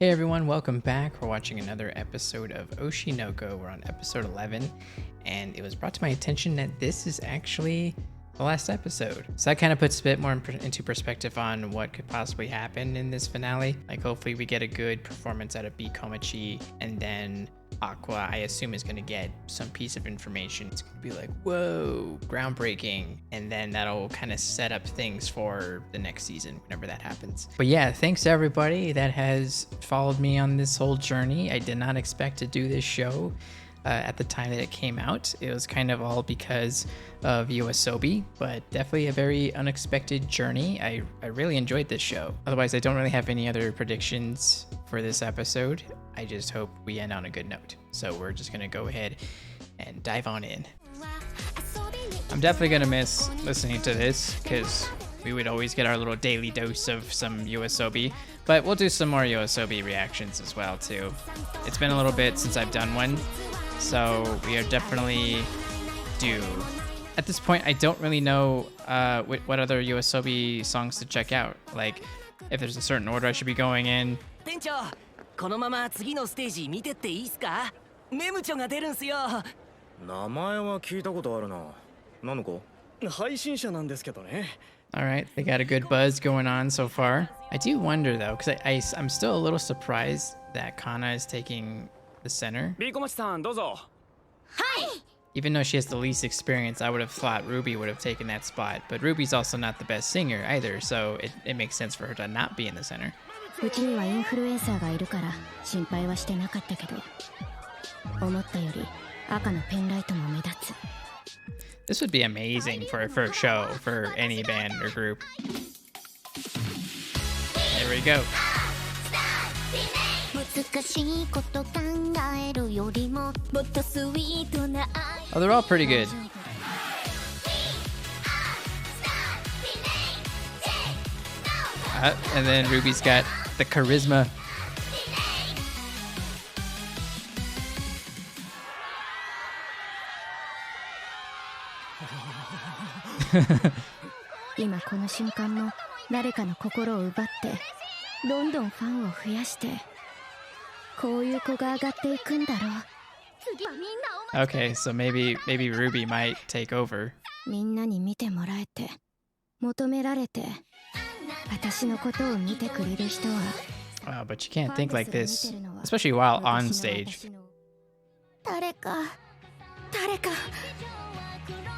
Hey everyone, welcome back. We're watching another episode of Oshi No Ko. We're on episode 11, and it was brought to my attention that this is actually the last episode. So that kind of puts a bit more into perspective on what could possibly happen in this finale. Like, hopefully we get a good performance out of B Komachi, and then Aqua, I assume, is going to get some piece of information. It's going to be like, whoa, groundbreaking. And then that'll kind of set up things for the next season, whenever that happens. But yeah, thanks to everybody that has followed me on this whole journey. I did not expect to do this show at the time that it came out. It was kind of all because of Yoasobi, but definitely a very unexpected journey. I really enjoyed this show. Otherwise, I don't really have any other predictions for this episode. I just hope we end on a good note. So we're just gonna go ahead and dive on in. I'm definitely gonna miss listening to this because we would always get our little daily dose of some Yoasobi, but we'll do some more Yoasobi reactions as well too. It's been a little bit since I've done one, so we are definitely due. At this point, I don't really know what other Yoasobi songs to check out. Like, if there's a certain order I should be going in. このまま次のステージ見てっていいっすか？MEM-choが出るんすよ。名前は聞いたことあるな。何の子？配信者なんですけどね。Alright, they got a good buzz going on so far. I do wonder though, because I'm still a little surprised that Kana is taking the center. ビーコマチさんどうぞ。はい。 Even though she has the least experience, I would have thought Ruby would have taken that spot. But Ruby's also not the best singer either, so it makes sense for her to not be in the center. うちにはインフルエンサーがいるから心配はしてなかったけど、思ったより赤のペンライトも目立つ。This would be amazing for a first show for any band or group. There we go. Oh, they're all pretty good. And then Ruby's got the charisma. Now この瞬間も誰かの心を奪ってどんどんファンを増やしてこういう子が上がっていくんだろう。 Okay, so maybe Ruby might take over. みんなに見てもらえて求められて私のことを見てくれる人は Wow, but you can't think like this, especially while on stage. 誰か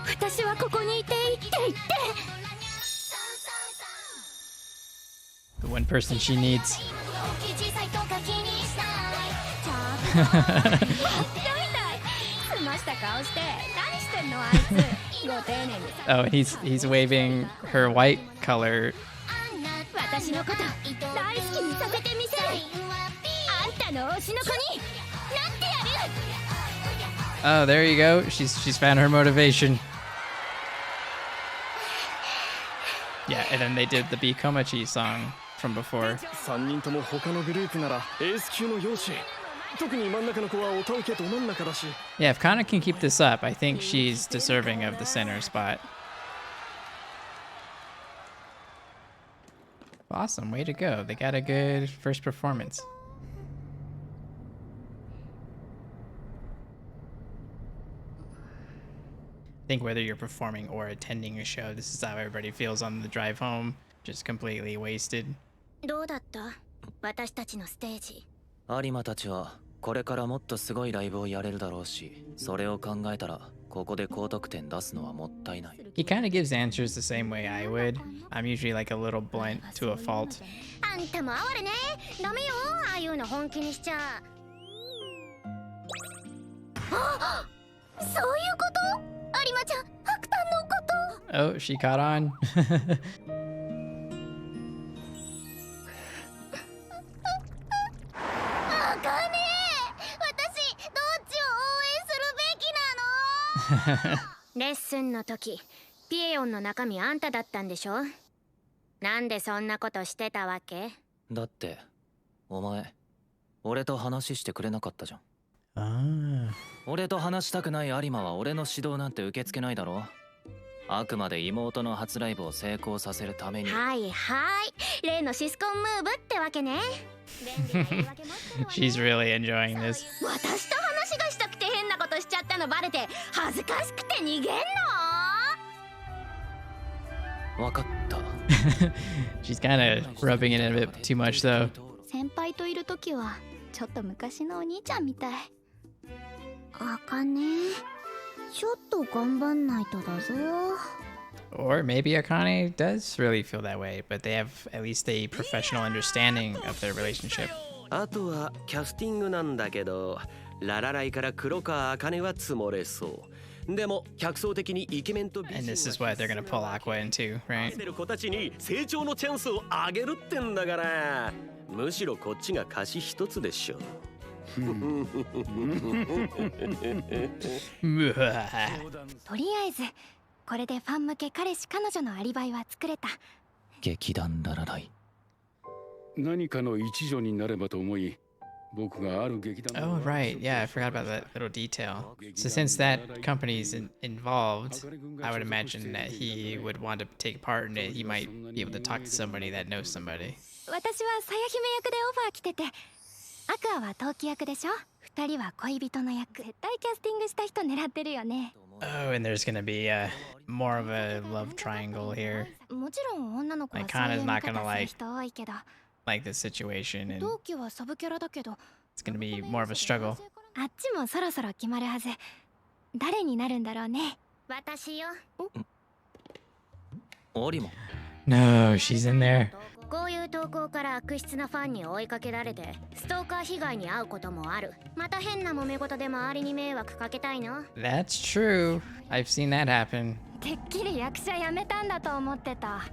私はここにいていって言って The one person she needs. Oh, he's waving her white color. Oh, there you go. She's found her motivation. Yeah, and then they did the B Komachi song from before. 3人とも他のグループならエース級の容姿。特に真ん中の子はおたうけど真ん中だし。 Yeah, if Kana can keep this up, I think she's deserving of the center spot. Awesome, way to go. They got a good first performance. I think whether you're performing or attending a show, this is how everybody feels on the drive home. Just completely wasted. どうだった？私たちのステージ。有馬たちはこれからもっとすごいライブをやれるだろうし、それを考えたらここで高得点出すのはもったいない。 He kind of gives answers the same way I would. I'm usually like a little blunt to a fault. あんたも哀れね。ダメよ、ああいうの本気にしちゃ。あ、そういうこと？有馬ちゃん、白炭のこと。 Oh, she caught on. レッスンの時、ピエヨンの中身あんただったんでしょ？なんでそんなことしてたわけ？だってお前俺と話してくれなかったじゃん。Ah. 俺と話したくない有馬は俺の指導なんて受け付けないだろ。あくまで妹の初ライブを成功させるために。はいはい、例のシスコンムーブってわけね。She's really enjoying this. 私と話がしたくて変なことしちゃったのバレて恥ずかしくて逃げんの？わかった。 She's kind of rubbing it in a bit too much though. 先輩といるときはちょっと昔のお兄ちゃんみたい。あかね、ちょっと頑張んないとだぞ。 Or maybe Akane does really feel that way, but they have at least a professional understanding of their relationship. あとはキャスティングなんだけど、ララライから黒川茜は積もれそう。でも客層的にイケメンと美人 And this is what they're gonna pull Aqua into, right? る子たちに成長のチャンスをあげるってんだから、むしろこっちが貸し一つでしょ。とりあえずこれでファン向け彼氏彼女のアリバイは作れた。劇団ララライ。何かの一助になればと思い、僕がある劇団 Oh, right. Yeah, I forgot about that little detail. So since that company's involved, I would imagine that he would want to take part in it. He might be able to talk to somebody that knows somebody. 私はさや姫役でオファー来てて、アクアは陶器役でしょ。二人は恋人の役。絶対キャスティングした人狙ってるよね。 Oh, and there's gonna be more of a love triangle here. もちろん女の子は Like そういう Kana's 見 not 方 gonna する like 人多いけど、 like this situation, and 同期はサブキャラだけど、 it's gonna be more of a struggle. あっちもそろそろ決まるはず。誰になるんだろうね。私よ。オリも。 No, she's in there. こういう投稿から悪質なファンに追いかけられてストーカー被害に遭うこともある。また変な揉め事で周りに迷惑かけたいの？ That's true. I've seen that happen. てっきり役者辞めたんだと思ってた。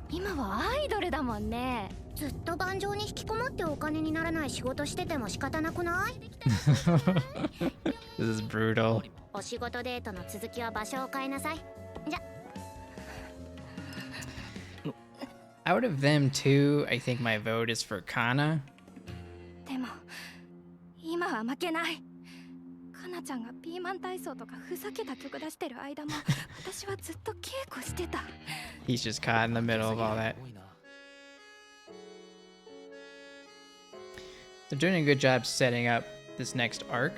今はアイドルだもんね。ずっと盤上に引きこもってお金にならない仕事してても仕方なくない？ This is brutal. お仕事デートの続きは場所を変えなさい。じゃ。 Out of them two, I think my vote is for Kana. でも今は負けない。かなちゃんがピーマン体操とかふざけた曲出してる間も私はずっと稽古してた。 He's just caught in the middle of all that. They're doing a good job setting up this next arc.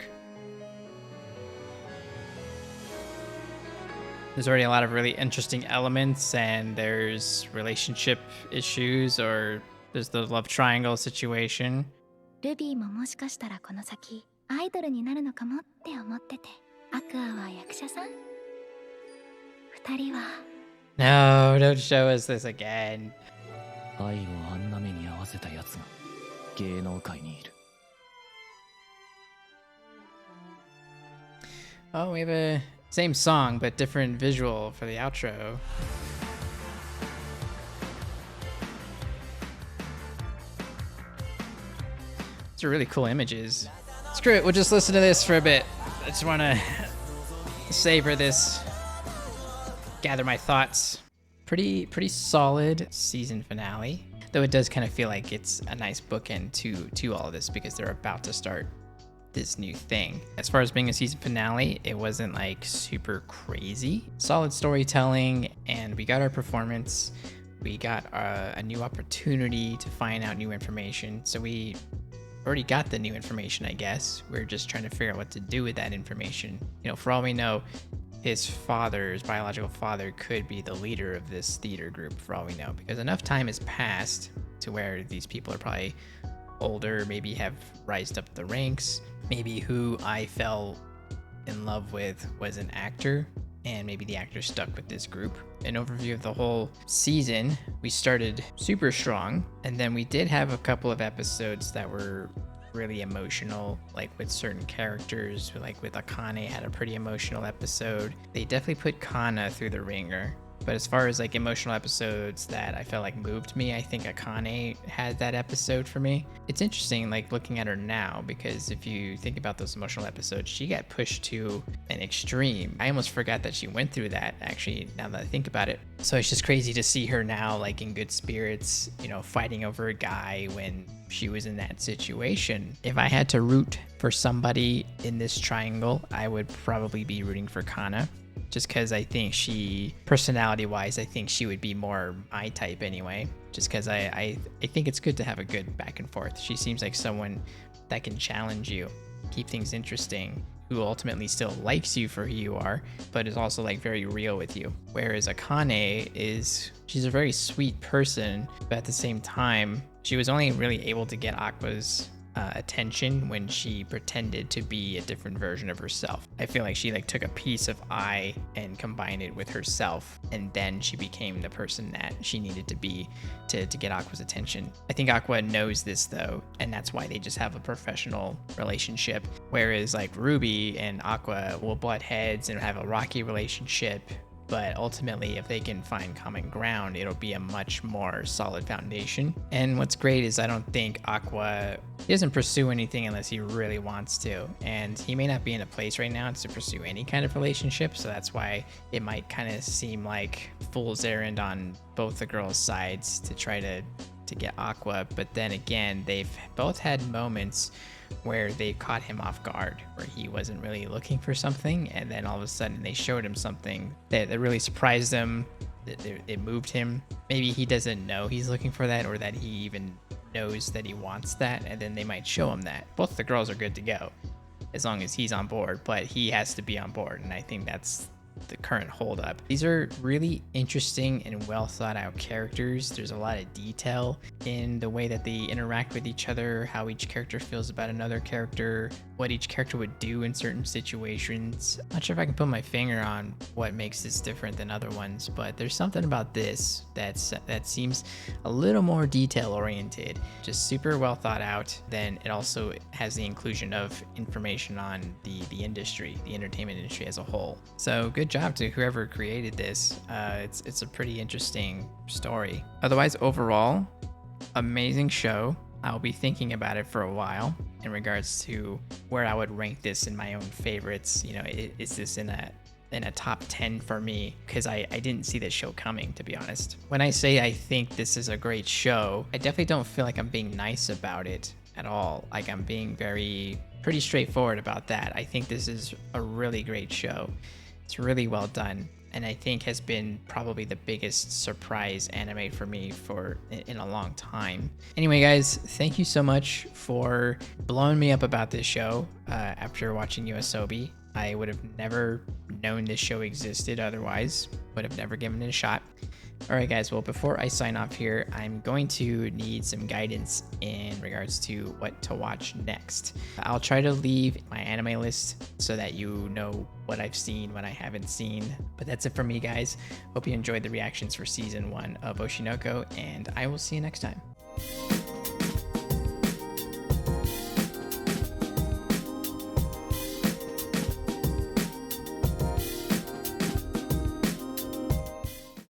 There's already a lot of really interesting elements, and there's relationship issues, or there's the love triangle situation. ルビーももしかしたらこの先アイドルになるのかもって思ってて。アクアは役者さん。二人は No, don't show us this again. 愛をあんな目に合わせたやつが芸能界にいる。 Oh, we have a same song but different visual for the outro. These are really cool images. Screw it, we'll just listen to this for a bit. I just want to savor this, gather my thoughts. Pretty solid season finale, though it does kind of feel like it's a nice bookend to all of this because they're about to start this new thing. As far as being a season finale, it wasn't like super crazy. Solid storytelling, and we got our performance. We got a new opportunity to find out new information. So we already got the new information, I guess. We're just trying to figure out what to do with that information. You know, for all we know, his biological father could be the leader of this theater group, for all we know, because enough time has passed to where these people are probably older, maybe have rised up the ranks. Maybe who I fell in love with was an actor, and maybe the actor stuck with this group. An overview of the whole season: we started super strong, and then we did have a couple of episodes that were really emotional, like with certain characters, like with Akane had a pretty emotional episode. They definitely put Kana through the ringer. But as far as like emotional episodes that I felt like moved me, I think Akane had that episode for me. It's interesting like looking at her now, because if you think about those emotional episodes, she got pushed to an extreme. I almost forgot that she went through that, actually, now that I think about it. So it's just crazy to see her now like in good spirits, you know, fighting over a guy when she was in that situation. If I had to root for somebody in this triangle, I would probably be rooting for Kana. Just because I think she, personality-wise, I think she would be more my type anyway. just because I think it's good to have a good back and forth. She seems like someone that can challenge you, keep things interesting, who ultimately still likes you for who you are, but is also like very real with you. Whereas Akane she's a very sweet person, but at the same time, she was only really able to get Aqua's attention when she pretended to be a different version of herself. I feel like she like took a piece of I and combined it with herself, and then she became the person that she needed to be to get Aqua's attention. I think Aqua knows this though, and that's why they just have a professional relationship. Whereas like Ruby and Aqua will butt heads and have a rocky relationship, but ultimately if they can find common ground, it'll be a much more solid foundation. And what's great is I don't think Aqua, he doesn't pursue anything unless he really wants to, and he may not be in a place right now to pursue any kind of relationship, so that's why it might kind of seem like fool's errand on both the girls' sides to try to get Aqua. But then again, they've both had moments where they caught him off guard, where he wasn't really looking for something, and then all of a sudden they showed him something that really surprised him. It moved him. Maybe he doesn't know he's looking for that, or that he even knows that he wants that, and then they might show him that. Both the girls are good to go as long as he's on board, but he has to be on board, and I think that's the current holdup. These are really interesting and well thought out characters. There's a lot of detail in the way that they interact with each other, how each character feels about another character, what each character would do in certain situations. I'm not sure if I can put my finger on what makes this different than other ones, but there's something about this that seems a little more detail oriented, just super well thought out. Then it also has the inclusion of information on the industry, the entertainment industry as a whole. So good job to whoever created this. It's a pretty interesting story. Otherwise, overall, amazing show. I'll be thinking about it for a while in regards to where I would rank this in my own favorites. You know, is this in a top 10 for me? Because I didn't see this show coming, to be honest. When I say I think this is a great show, I definitely don't feel like I'm being nice about it at all. Like, I'm being pretty straightforward about that. I think this is a really great show. It's really well done, and I think has been probably the biggest surprise anime for me in a long time. Anyway, guys, thank you so much for blowing me up about this show. After watching YOASOBI, I would have never known this show existed otherwise, would have never given it a shot. Alright guys, well, before I sign off here, I'm going to need some guidance in regards to what to watch next. I'll try to leave my anime list so that you know what I've seen, what I haven't seen. But that's it for me, guys. Hope you enjoyed the reactions for season 1 of Oshi No Ko, and I will see you next time.